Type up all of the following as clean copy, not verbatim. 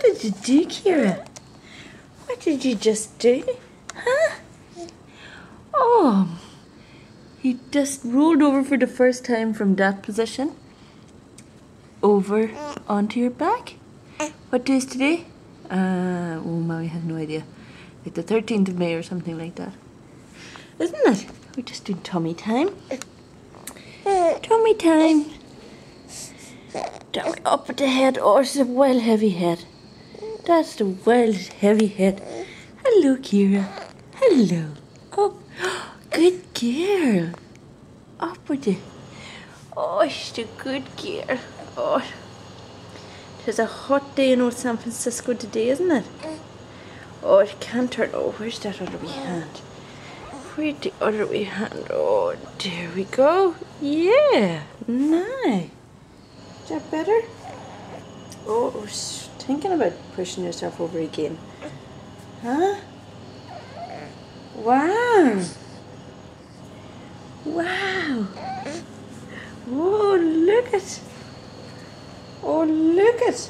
did you do, Kira? What did you just do? Huh? Oh, you just rolled over for the first time from that position over onto your back. What day is today? Oh, Mommy has no idea. Like the 13th of May or something like that. Isn't it? We're just doing tummy time. Tummy time. Tummy up at the head. Oh, it's a well heavy head. That's the well heavy head. Hello, Kira. Hello. Oh, good girl. Up with you. Oh, she's a good girl. Oh, it's a hot day in old San Francisco today, isn't it? Oh, it can't turn. Oh, where's that other wee hand? Where's the other wee hand? Oh, there we go. Yeah, nice. Is that better? Oh, I was thinking about pushing yourself over again. Huh? Wow. Wow. Oh, look at. Oh, look at.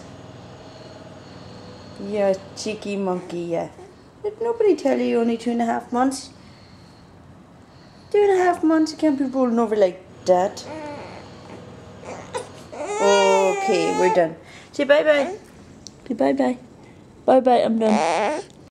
Yeah, cheeky monkey, yeah. Did nobody tell you you're only 2.5 months? 2.5 months, you can't be rolling over like that. Okay, we're done. Say bye-bye. Say bye-bye. Bye-bye, I'm done.